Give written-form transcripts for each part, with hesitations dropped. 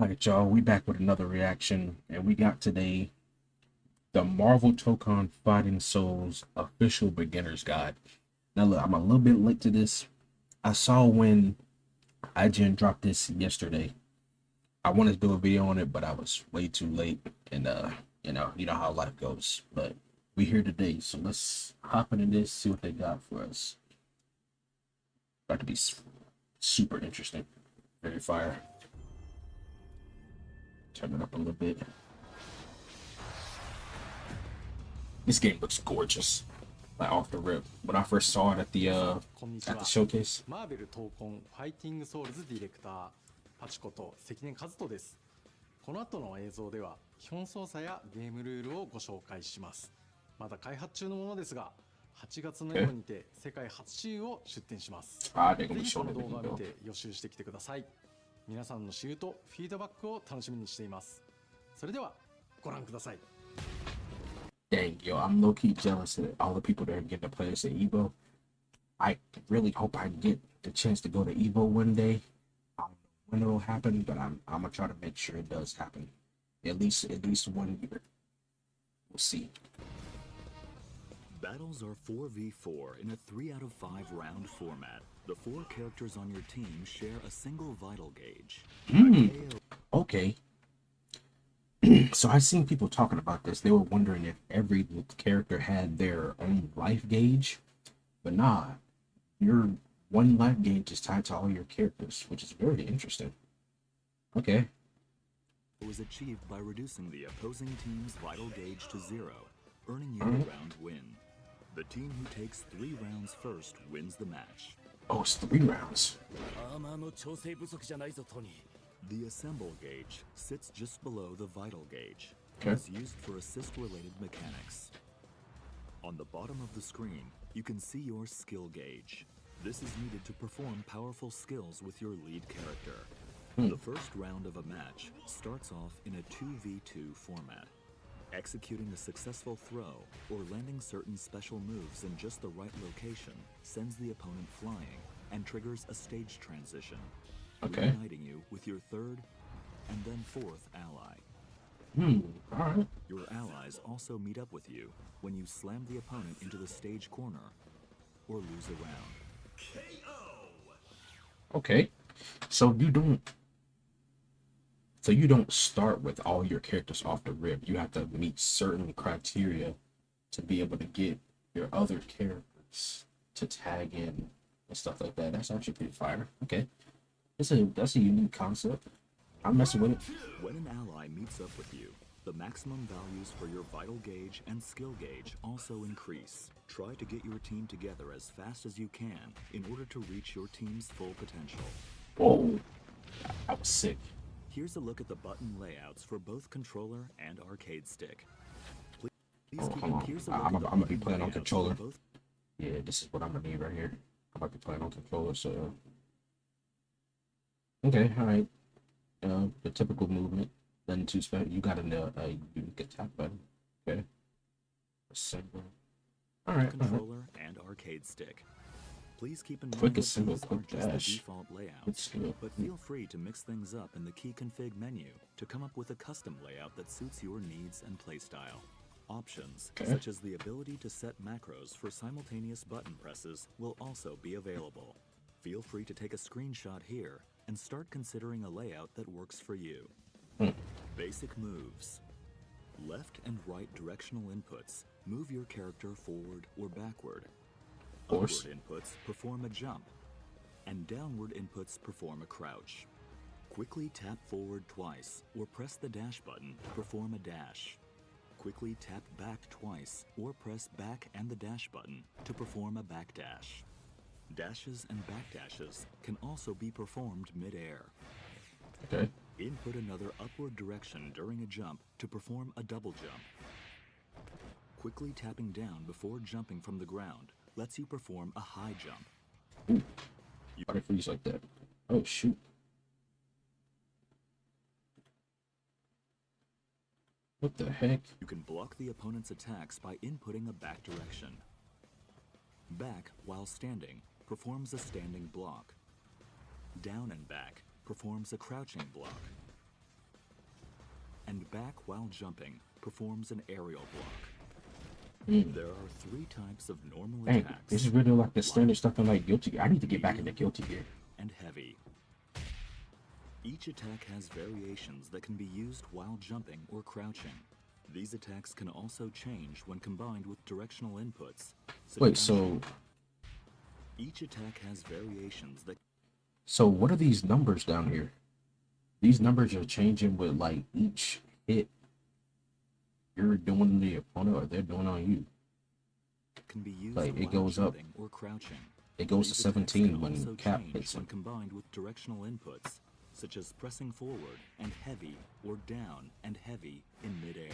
All right, y'all, we back with another reaction, and we got today the Marvel Tokon Fighting Souls official beginner's guide. Now, look, I'm a little bit late to this. I saw when IGN dropped this yesterday. I wanted to do a video on it, but I was way too late, and you know how life goes. But we here today, so let's hop into this, see what they got for us. About to be super interesting, very fire. Turn it up a little bit. This game looks gorgeous, like off the rip. When I first saw it at the showcase. マーベル闘魂ファイティングソウルズディレクターパチこと関根和人です。この後の映像では基本操作やゲームルールをご紹介します。まだ開発中のものですが、8月の夜にて世界初試遊を出展します。ぜひこの動画を見て予習してきてください。皆さんの試遊とフィードバックを楽しみにしています。それではご覧ください。Dang, yo, I'm low-key jealous of all the people that are getting to play this at Evo. I really hope I get the chance to go to Evo one day. I don't know when it'll happen, but I'm gonna try to make sure it does happen. At least 1 year. We'll see. Battles are 4v4 in a 3 out of 5 round format. The 4 characters on your team share a single vital gauge. Okay. So I've seen people talking about this. They were wondering if every character had their own life gauge, but nah, your one life gauge is tied to all your characters, which is very interesting. Okay. It was achieved by reducing the opposing team's vital gauge to 0, earning you a round win. The team who takes 3 rounds first wins the match. Oh, it's 3 rounds. The assemble gauge sits just below the vital gauge. Okay. It's used for assist-related mechanics. On the bottom of the screen, you can see your skill gauge. This is needed to perform powerful skills with your lead character. The first round of a match starts off in a 2v2 format. Executing a successful throw or landing certain special moves in just the right location sends the opponent flying and triggers a stage transition. Okay. Reuniting you with your 3rd and then 4th ally. Alright. Your allies also meet up with you when you slam the opponent into the stage corner or lose a round. Okay. So you don't start with all your characters off the rip. You have to meet certain criteria to be able to get your other characters to tag in and stuff like that. That's actually pretty fire. Okay. That's a unique concept. I'm messing with it. When an ally meets up with you, the maximum values for your vital gauge and skill gauge also increase. Try to get your team together as fast as you can in order to reach your team's full potential. Whoa. I was sick. Here's a look at the button layouts for both controller and arcade stick. Please Hold on. I'm gonna be playing on controller. Yeah, this is what I'm gonna need right here. I might be playing on controller, so okay, all right. The typical movement. Then too special. You got a unique attack button. Okay. Assemble. All right. Controller and arcade stick. Please keep in mind Quick that assemble, these quick aren't just the dash. default layouts, but feel free to mix things up in the key config menu to come up with a custom layout that suits your needs and playstyle. Options, such as the ability to set macros for simultaneous button presses, will also be available. Feel free to take a screenshot here and start considering a layout that works for you. Basic moves. Left and right directional inputs move your character forward or backward. Upward inputs perform a jump, and downward inputs perform a crouch. Quickly tap forward twice or press the dash button to perform a dash. Quickly tap back twice or press back and the dash button to perform a backdash. Dashes and backdashes can also be performed mid-air. Okay. Input another upward direction during a jump to perform a double jump. Quickly tapping down before jumping from the ground lets you perform a high jump. Ooh. Why did it freeze like that? Oh shoot. What the heck? You can block the opponent's attacks by inputting a back direction. Back while standing performs a standing block. Down and back performs a crouching block. and back while jumping performs an aerial block. There are 3 types of normal Dang, attacks. this is really like the standard light, stuff in like Guilty Gear. I need to get back into Guilty Gear. and heavy. Each attack has variations that can be used while jumping or crouching. These attacks can also change when combined with directional inputs. such Wait, as- so Each attack has variations that what are these numbers down here? These numbers are changing with like each hit you're doing the opponent or they're doing on you. can be used Like, it while goes up. jumping or crouching. It goes to These attacks 17 can when also Cap change hits when him. combined with directional inputs, such as pressing forward and heavy, or down and heavy in midair.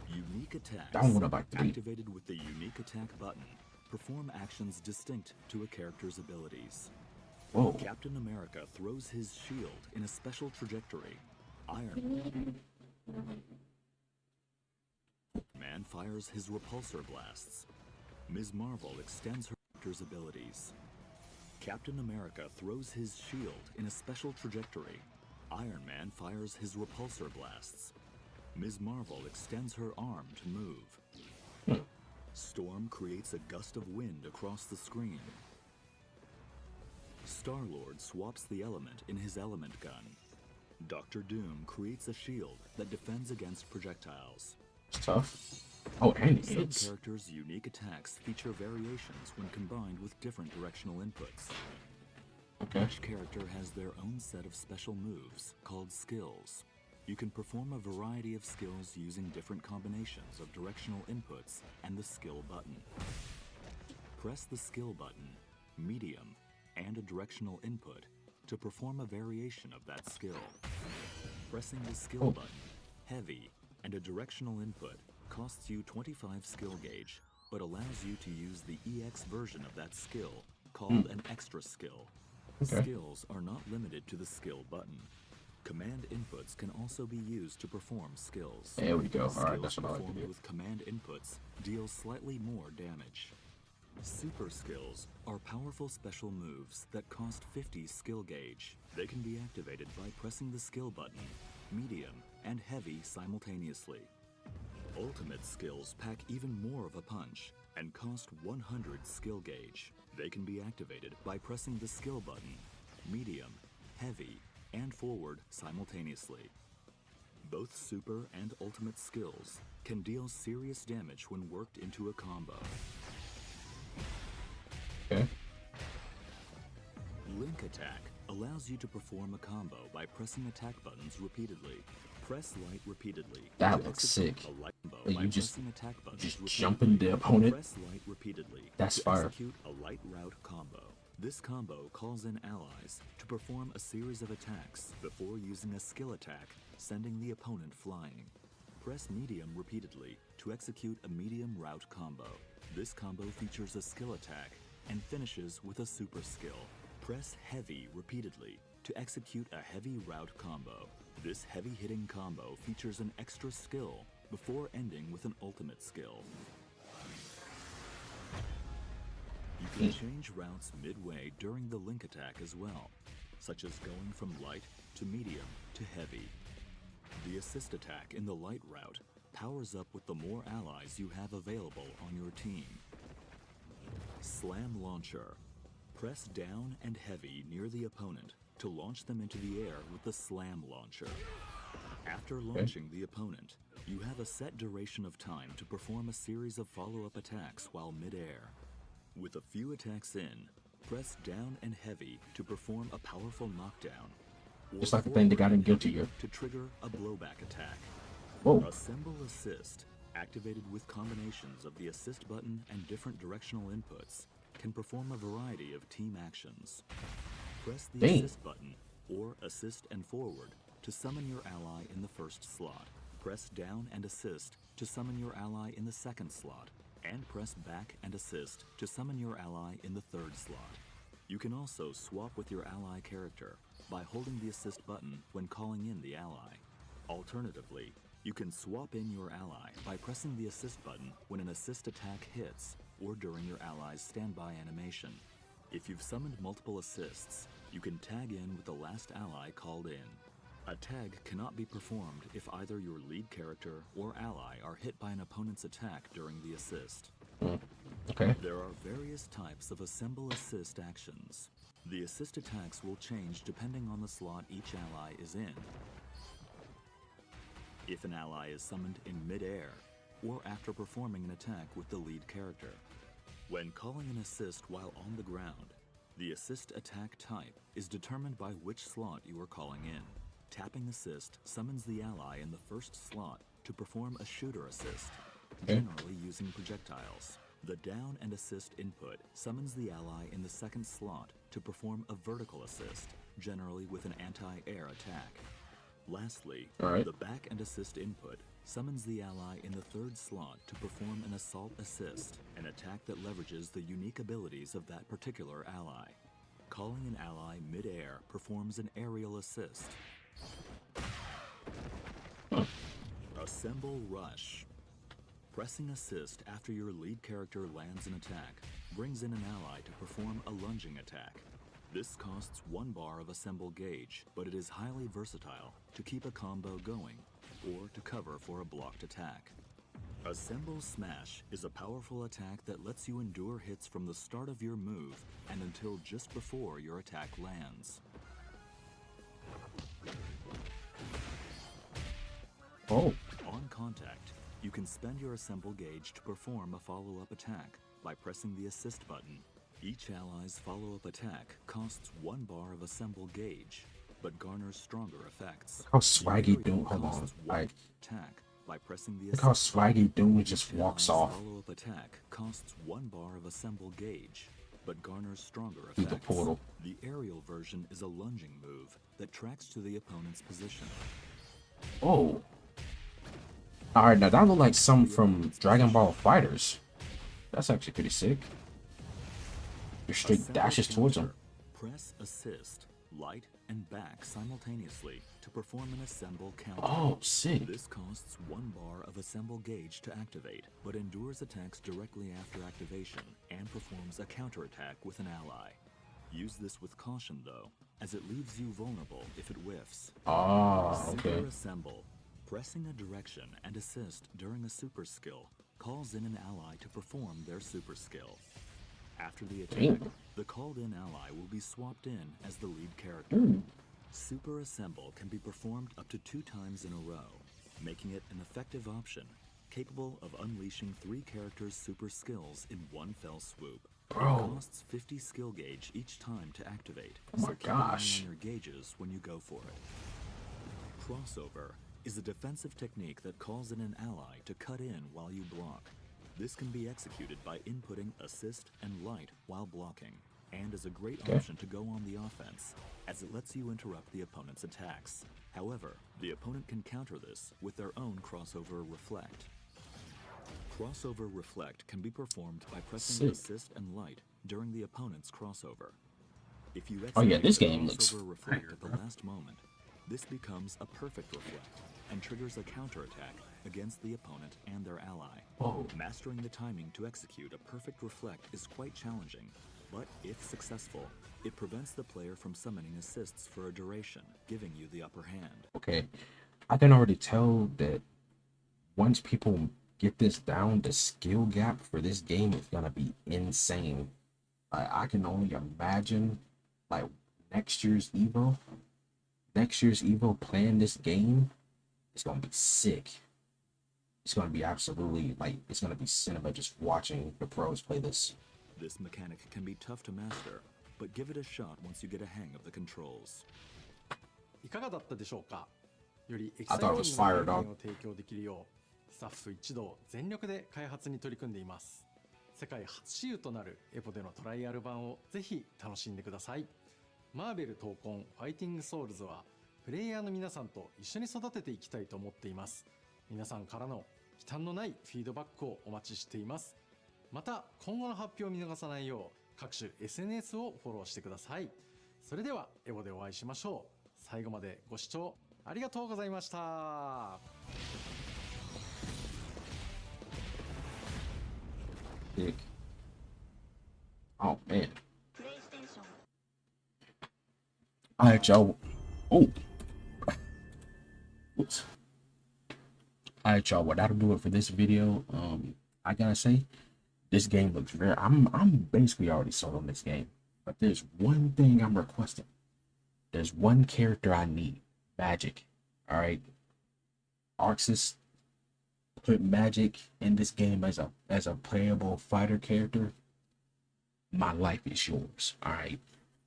Unique attacks, Down one by 3. activated with the unique attack button, perform actions distinct to a character's abilities. Whoa. Captain America throws his shield in a special trajectory. Iron Man fires his repulsor blasts. Ms. Marvel extends her character's abilities. Captain America throws his shield in a special trajectory. Iron Man fires his repulsor blasts. Ms. Marvel extends her arm to move. Storm creates a gust of wind across the screen. Star-Lord swaps the element in his element gun. Doctor Doom creates a shield that defends against projectiles. It's tough. Oh, and it Some hits. characters' unique attacks feature variations when combined with different directional inputs. Okay. Each character has their own set of special moves, called skills. You can perform a variety of skills using different combinations of directional inputs and the skill button. Press the skill button, medium, and a directional input to perform a variation of that skill. Pressing the skill button, heavy, and a directional input costs you 25 skill gauge, but allows you to use the EX version of that skill, called an extra skill. Okay. Skills are not limited to the skill button. Command inputs can also be used to perform skills. There we go. All right, Skills that's what I like to performed do. with command inputs deal slightly more damage. Super skills are powerful special moves that cost 50 skill gauge. They can be activated by pressing the skill button, medium, and heavy simultaneously. Ultimate skills pack even more of a punch and cost 100 skill gauge. They can be activated by pressing the skill button, medium, heavy, and forward simultaneously. Both super and ultimate skills can deal serious damage when worked into a combo. Okay. Link attack allows you to perform a combo by pressing attack buttons repeatedly. Press light repeatedly. That to looks execute sick. A light combo Like, by you just- pressing attack buttons Just repeatedly. jumping the opponent. Press light repeatedly. That's to fire. execute a light route combo. This combo calls in allies to perform a series of attacks before using a skill attack, sending the opponent flying. Press medium repeatedly to execute a medium route combo. This combo features a skill attack and finishes with a super skill. Press heavy repeatedly to execute a heavy route combo. This heavy hitting combo features an extra skill before ending with an ultimate skill. You can change routes midway during the link attack as well, such as going from light to medium to heavy. The assist attack in the light route powers up with the more allies you have available on your team. Slam launcher. Press down and heavy near the opponent to launch them into the air with the slam launcher. After launching the opponent, you have a set duration of time to perform a series of follow-up attacks while mid-air. With a few attacks in, press down and heavy to perform a powerful knockdown. Or Just like the thing they got in forward and Guilty heavy Gear. to trigger a blowback attack. Whoa. Assemble assist, activated with combinations of the assist button and different directional inputs, can perform a variety of team actions. Press the Dang. assist button or assist and forward to summon your ally in the first slot. Press down and assist to summon your ally in the second slot, and press back and assist to summon your ally in the third slot. You can also swap with your ally character by holding the assist button when calling in the ally. Alternatively, you can swap in your ally by pressing the assist button when an assist attack hits or during your ally's standby animation. If you've summoned multiple assists, you can tag in with the last ally called in. A tag cannot be performed if either your lead character or ally are hit by an opponent's attack during the assist. Okay. There are various types of assemble assist actions. The assist attacks will change depending on the slot each ally is in. If an ally is summoned in mid-air, or after performing an attack with the lead character. When calling an assist while on the ground, the assist attack type is determined by which slot you are calling in. Tapping assist summons the ally in the first slot to perform a shooter assist, generally using projectiles. The down and assist input summons the ally in the second slot to perform a vertical assist, generally with an anti-air attack. Lastly, the back and assist input summons the ally in the third slot to perform an assault assist, an attack that leverages the unique abilities of that particular ally. Calling an ally mid-air performs an aerial assist. Assemble Rush. Pressing assist after your lead character lands an attack brings in an ally to perform a lunging attack. This costs 1 bar of assemble gauge, but it is highly versatile to keep a combo going or to cover for a blocked attack. Assemble Smash is a powerful attack that lets you endure hits from the start of your move and until just before your attack lands. Oh. On contact, you can spend your assemble gauge to perform a follow-up attack by pressing the assist button. Each ally's follow-up attack costs 1 bar of assemble gauge, but garners stronger effects. Look how Swaggy Doom, hold on. Attack by pressing the Look how Swaggy Doom just walks off follow-up attack costs 1 bar of assemble gauge, but garners stronger through effects. the portal. The aerial version is a lunging move that tracks to the opponent's position. Oh. Alright, now that look like some from Dragon Ball Fighters. That's actually pretty sick. Your straight Assemble dashes towards counter. him. Press assist, light, and back simultaneously to perform an assemble counter. Oh, sick. This costs 1 bar of assemble gauge to activate, but endures attacks directly after activation and performs a counterattack with an ally. Use this with caution though, as it leaves you vulnerable if it whiffs. Oh, okay. Super Assemble. Pressing a direction and assist during a super skill calls in an ally to perform their super skill. After the attack, Damn. the called-in ally will be swapped in as the lead character. Super Assemble can be performed up to 2 times in a row, making it an effective option, capable of unleashing 3 characters' super skills in one fell swoop. Bro. It costs 50 skill gauge each time to activate, Oh my so keep an eye gosh. on your gauges when you go for it. Crossover is a defensive technique that calls in an ally to cut in while you block. This can be executed by inputting assist and light while blocking, and is a great option to go on the offense, as it lets you interrupt the opponent's attacks. However, the opponent can counter this with their own crossover reflect. Crossover reflect can be performed by pressing Sick. assist and light during the opponent's crossover. If you Oh, yeah, execute this the game looks crossover reflect fire, at the bro. last moment, this becomes a perfect reflect and triggers a counterattack against the opponent and their ally. Whoa. Mastering the timing to execute a perfect reflect is quite challenging, but if successful, it prevents the player from summoning assists for a duration, giving you the upper hand. Okay. I can already tell that once people get this down, the skill gap for this game is gonna be insane. I can only imagine like next year's Evo playing this game, it's gonna be sick. It's gonna be absolutely like it's gonna be cinema just watching the pros play this. This mechanic can be tough to master, but give it a shot once you get a hang of the controls. いかがだったでしょうか。よりエキ I サイティ thought ン it グ was な fire, 体 dog. 験を提供できるようスタッフ一同全力で開発に取り組んでいます。世界初私有となるエポでのトライアル版をぜひ楽しんでください。マーベル闘魂ファイティングソウルズはプレイヤーの皆さんと一緒に育てていきたいと思っています。皆さんからの忌憚のないフィードバックをお待ちしています。また今後の発表を見逃さないよう各種 SNS をフォローしてください。それではエボでお会いしましょう。最後までご視聴ありがとうございました。Sick. Oh man. Alright, y'all. Oh. Oops. All right, y'all. Well, that'll do it for this video. I gotta say, this game looks very. I'm basically already sold on this game, but there's one thing I'm requesting. There's one character I need. Magic. All right. Arxis put Magic in this game as a playable fighter character. My life is yours. All right.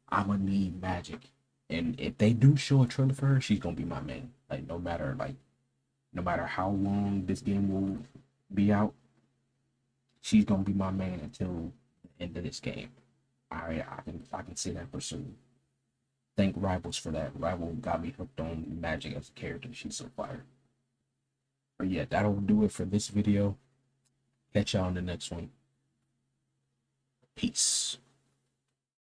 I'm gonna need Magic, and if they do show a trailer for her, she's gonna be my main. Like no matter how long this game will be out, she's gonna be my main until the end of this game. All right. I can say that for certain. Thank Rivals for that. Rival got me hooked on Magic as a character. She's so fire. But yeah, that'll do it for this video. Catch y'all in the next one. Peace.